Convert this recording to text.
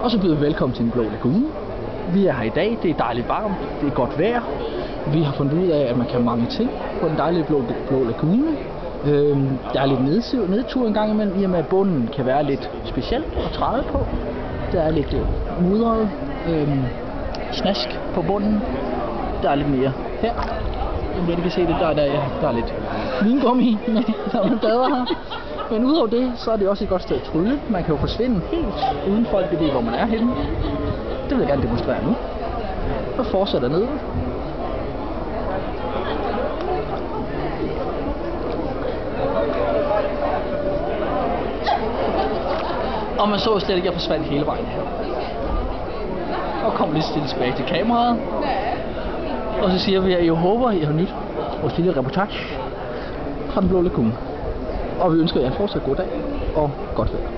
Og så byder vi velkommen til Den Blå Lagune. Vi er her i dag, det er dejligt varmt, det er godt vejr. Vi har fundet ud af, at man kan mange ting på den dejlige blå lagune. Der er lidt nedtur en gang imellem, i og med at bunden kan være lidt speciel at træde på. Der er lidt mudret snask på bunden. Der er lidt mere her. Om I kan se det, der er lidt vingummi, når man bader her. Men udover det, så er det også et godt sted at trylle. Man kan jo forsvinde helt uden folk ved, hvor man er henne. Det vil jeg gerne demonstrere nu. Og fortsætter ned. Og man så slet ikke, at jeg forsvandt hele vejen her. Og kom lidt stille tilbage til kameraet. Og så siger vi, at jeg håber, I har nyt vores lille reportage fra Den Blå Lagune. Og vi ønsker jer en fortsat god dag og godt vejr.